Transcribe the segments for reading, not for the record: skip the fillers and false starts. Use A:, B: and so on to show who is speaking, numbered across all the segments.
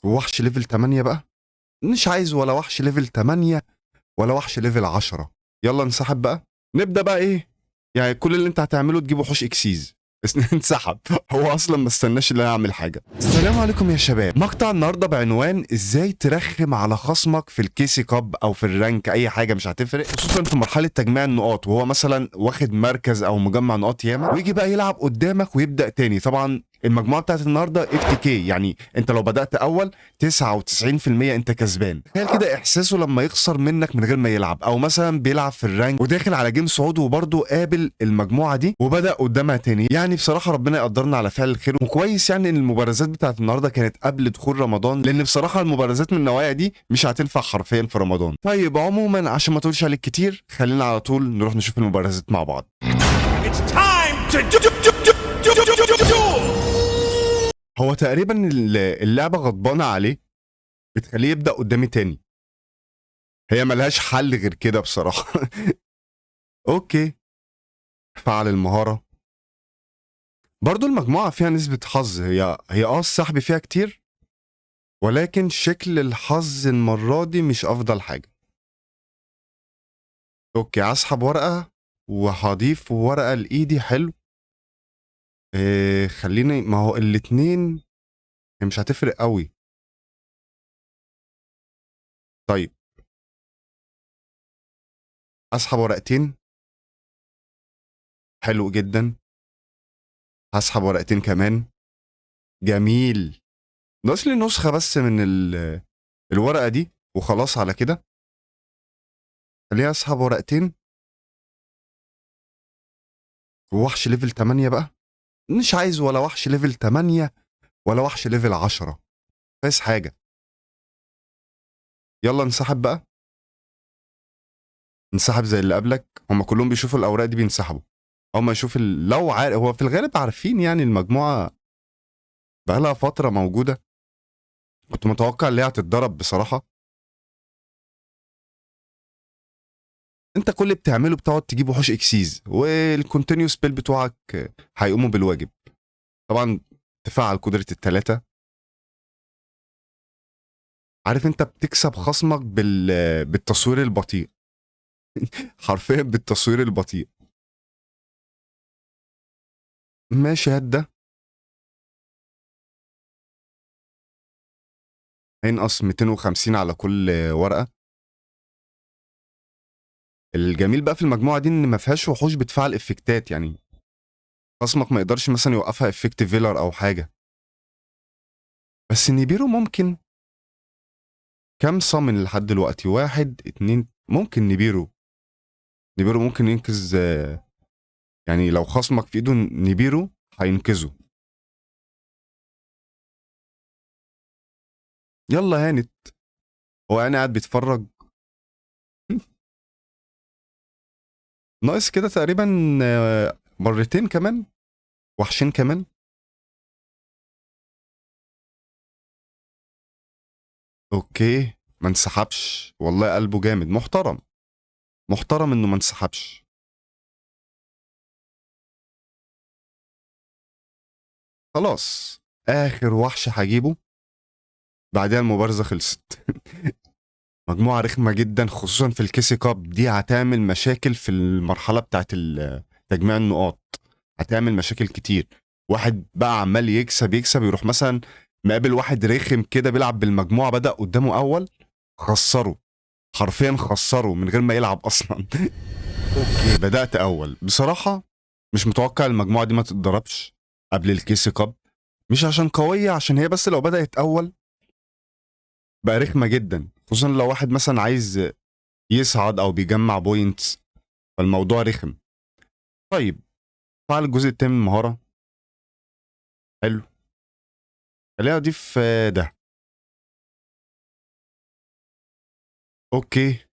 A: ووحش ليفل 8 بقى. مش عايز ولا وحش ليفل 8 ولا وحش ليفل 10. يلا انسحب بقى. نبدا بقى ايه؟ يعني كل اللي انت هتعمله تجيب وحوش اكسيز بس انسحب. هو اصلا ما استناش ان انا اعمل حاجه. السلام عليكم يا شباب. مقطع النهارده بعنوان ازاي ترخم على خصمك في الكيسي كاب او في الرانك، اي حاجه مش هتفرق، خصوصا في مرحله تجميع النقاط وهو مثلا واخد مركز او مجمع نقاط ياما، ويجي بقى يلعب قدامك ويبدا تاني. طبعا المجموعه بتاعت النهارده اف تي كي، يعني انت لو بدات اول 99% انت كسبان. تخيل كده احساسه لما يخسر منك من غير ما يلعب، او مثلا بيلعب في الرانك وداخل على جيم صعود وبرضه قابل المجموعه دي وبدا قدامها تاني. يعني بصراحه ربنا يقدرنا على فعل الخير. وكويس يعني ان المبارزات بتاعت النهارده كانت قبل دخول رمضان، لان بصراحه المبارزات من النوعيه دي مش هتنفع حرفيا في رمضان. طيب عموما عشان ما تقولش عليك كتير، خلينا على طول نروح نشوف المبارزات مع بعض.
B: It's time to duel!
A: هو تقريبا اللعبه غضبانه عليه، بتخليه يبدا قدامي تاني. هي ملهاش حل غير كده بصراحه. اوكي، فعل المهاره. برضو المجموعة فيها نسبة حظ. هي السحب فيها كتير، ولكن شكل الحظ المرة دي مش أفضل حاجة. أوكي، هسحب ورقة وهضيف ورقة لإيدي. حلو. خليني، ما هو الاتنين هي مش هتفرق قوي. طيب أسحب ورقتين. حلو جدا. هسحب ورقتين كمان. جميل. ناقص لي نسخة بس من الورقة دي وخلاص على كده. خليني أسحب ورقتين. ووحش ليفل 8 بقى. مش عايز ولا وحش ليفل 8 ولا وحش ليفل 10. عايز حاجة. يلا انسحب بقى. انسحب زي اللي قبلك. هم كلهم بيشوفوا الأوراق دي بينسحبوا. هم يشوف لو عارف، هو في الغالب عارفين يعني المجموعة بقالها فترة موجودة. كنت متوقع اللي هي هتتضرب بصراحة. انت كل اللي بتعمله بتقعد تجيب وحوش اكسيز والكونتينيوس سبيل بتوعك هيقوموا بالواجب. طبعا تفعل قدرة التلاتة. عارف انت بتكسب خصمك بالتصوير البطيء. حرفيا بالتصوير البطيء. ماشي، هات ده. هينقص 250 على كل ورقة. الجميل بقى في المجموعة دي ان ما فيهاش وحوش بتفعل افكتات، يعني خصمك ما يقدرش مثلا يوقفها افكت فيلر او حاجة. بس نيبيرو ممكن. كام صامن لحد دلوقتي؟ 1 2. ممكن نيبيرو ممكن ينقذ. يعني لو خصمك في ايده نيبيرو هينقذه. يلا هانت. هو انا قاعد بيتفرج. ناقص كده تقريبا مرتين كمان. وحشين كمان. اوكي، ما انسحبش. والله قلبه جامد، محترم. محترم انه ما انسحبش. خلاص، اخر وحش هجيبه بعدها المبارزه خلصت. مجموعه رخمه جدا، خصوصا في الكيسي كاب دي هتعمل مشاكل في المرحله بتاعت تجميع النقاط. هتعمل مشاكل كتير. واحد بقى عمال يكسب يكسب، يروح مثلا مقابل واحد رخم كده بيلعب بالمجموعه، بدأ قدامه اول، خسره. حرفيا خسره من غير ما يلعب اصلا. اوكي، بدأت اول. بصراحه مش متوقع المجموعه دي ما تتضربش قبل الكيسي كاب. مش عشان قويه، عشان هي بس لو بدأت اول بقى رخمه جدا، خصوصا لو واحد مثلا عايز يصعد او بيجمع بوينتس، فالموضوع رخم. طيب، فعل الجزء التاني من المهاره. حلو. خلينا اضيف ده. اوكي،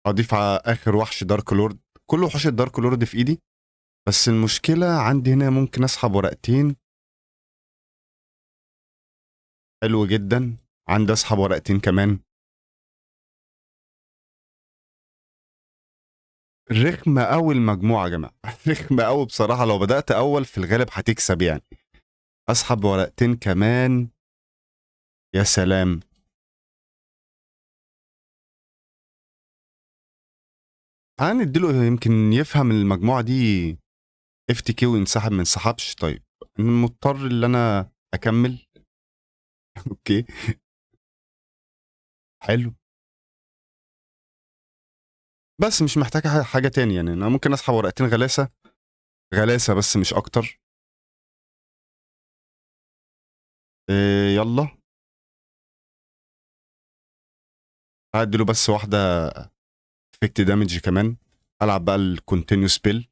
A: اضيف على اخر وحش دارك لورد. كل وحوش الدارك لورد في ايدي، بس المشكله عندي هنا ممكن اسحب ورقتين. حلو جدا. عندي اسحب ورقتين كمان. رخمه قوي المجموعه يا جماعه. رخمه قوي بصراحه. لو بدات اول في الغالب هتكسب يعني. اسحب ورقتين كمان. يا سلام. تعال نديله يمكن يفهم المجموعة دي اف تي كي وينسحب ما انسحبش. طيب أنا مضطر ان انا اكمل. اوكي حلو. بس مش محتاج حاجة تاني يعني. انا ممكن اسحب ورقتين غلاسة، غلاسة بس مش اكتر. إيه يلا هديله بس واحدة افكت دامج كمان. العب بقى الكونتينيو سبيل.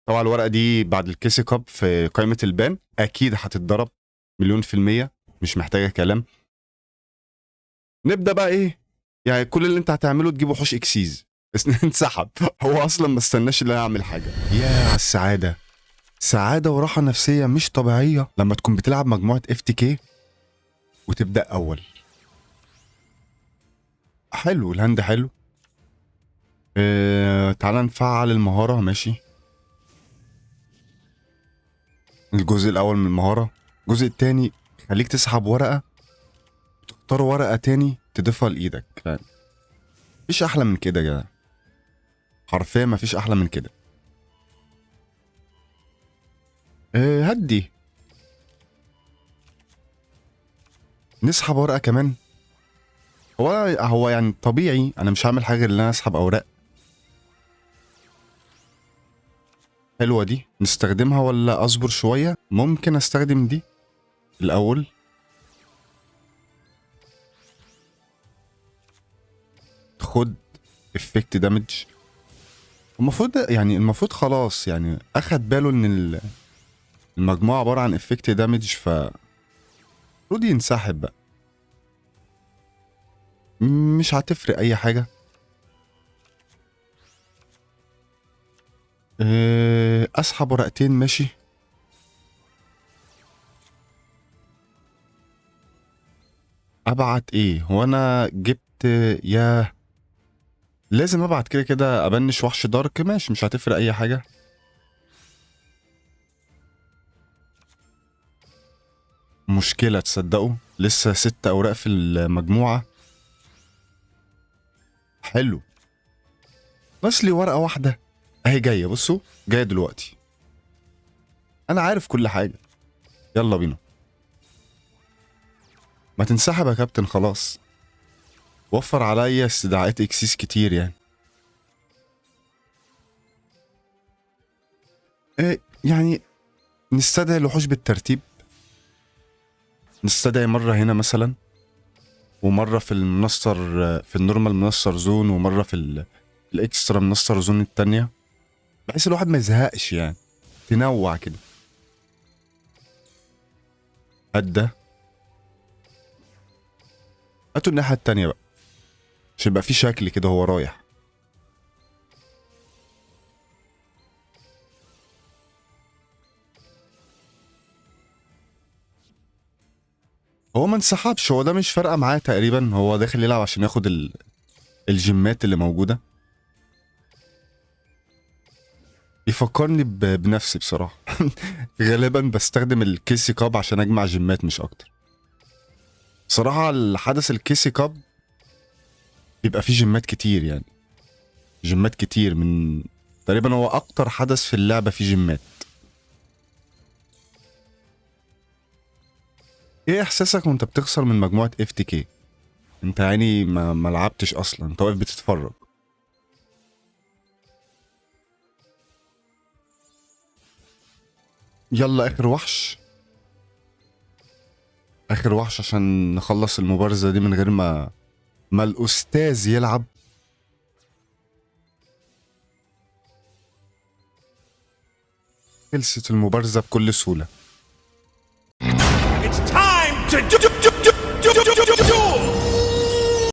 A: طبعا الورقة دي بعد الكيسي كاب في قائمة البان اكيد هتتضرب مليون في المية، مش محتاجة كلام. نبدأ بقى ايه، يعني كل اللي انت هتعمله تجيب وحوش اكسيز بس انسحب. هو اصلا ما استناش ان انا اعمل حاجة. يا على السعادة، سعادة وراحة نفسية مش طبيعية لما تكون بتلعب مجموعة اف تي كي وتبدأ اول. حلو الهاند حلو. تعال نفعل المهارة. ماشي، الجزء الأول من المهارة. الجزء التاني خليك تسحب ورقة، تختار ورقة تاني تضيفها لإيدك. يعني مفيش أحلى من كده يا جدع، حرفيا مفيش أحلى من كده. هدي نسحب ورقة كمان. هو يعني طبيعي أنا مش هعمل حاجة غير إن أنا أسحب أوراق. حلوة دي، نستخدمها ولا أصبر شوية؟ ممكن أستخدم دي الأول. خد افكت دامج. المفروض خلاص يعني اخد باله ان المجموعه عباره عن افكت دامج، المفروض ينسحب بقى. مش هتفرق اي حاجه. اسحب ورقتين ماشي. ابعت ايه؟ هو انا جبت يا لازم ابعت كده كده ابنش وحش دارك. ماشي مش هتفرق اي حاجه. مشكله تصدقوا لسه 6 اوراق في المجموعه. حلو، بس لي ورقه واحده اهي جايه. بصوا جايه دلوقتي، انا عارف كل حاجه. يلا بينا. ما تنسحب يا كابتن خلاص، وفر عليا استدعاءات اكسيس كتير يعني. يعني نستدعي الوحوش بالترتيب. نستدعي مرة هنا مثلا، ومرة في المنصر، في النورمال منصر زون، ومرة في الاكسترا منصر زون التانية، بحيث الواحد ما يزهقش يعني. تنوع كده. هدا هاتوا الناحية التانية بقى عشان يبقى في شكل كده هو رايح. هو ما انسحبش، هو ده مش فارقة معاه تقريبا. هو داخل يلعب عشان ياخد الجيمات اللي موجودة. يفكرني بنفسي بصراحة. غالبا بستخدم الكيسي كاب عشان اجمع جيمات مش اكتر. بصراحة الحدث الكيسي كاب بيبقى فيه جيمات كتير يعني. جيمات كتير، من تقريبا هو اكتر حدث في اللعبة فيه جيمات. ايه احساسك وانت بتخسر من مجموعة اف تي كي؟ انت يعني ما لعبتش اصلا، انت واقف بتتفرج. يلا اخر وحش، اخر وحش عشان نخلص المبارزة دي من غير ما الاستاذ يلعب. خلصت المبارزة بكل سهولة.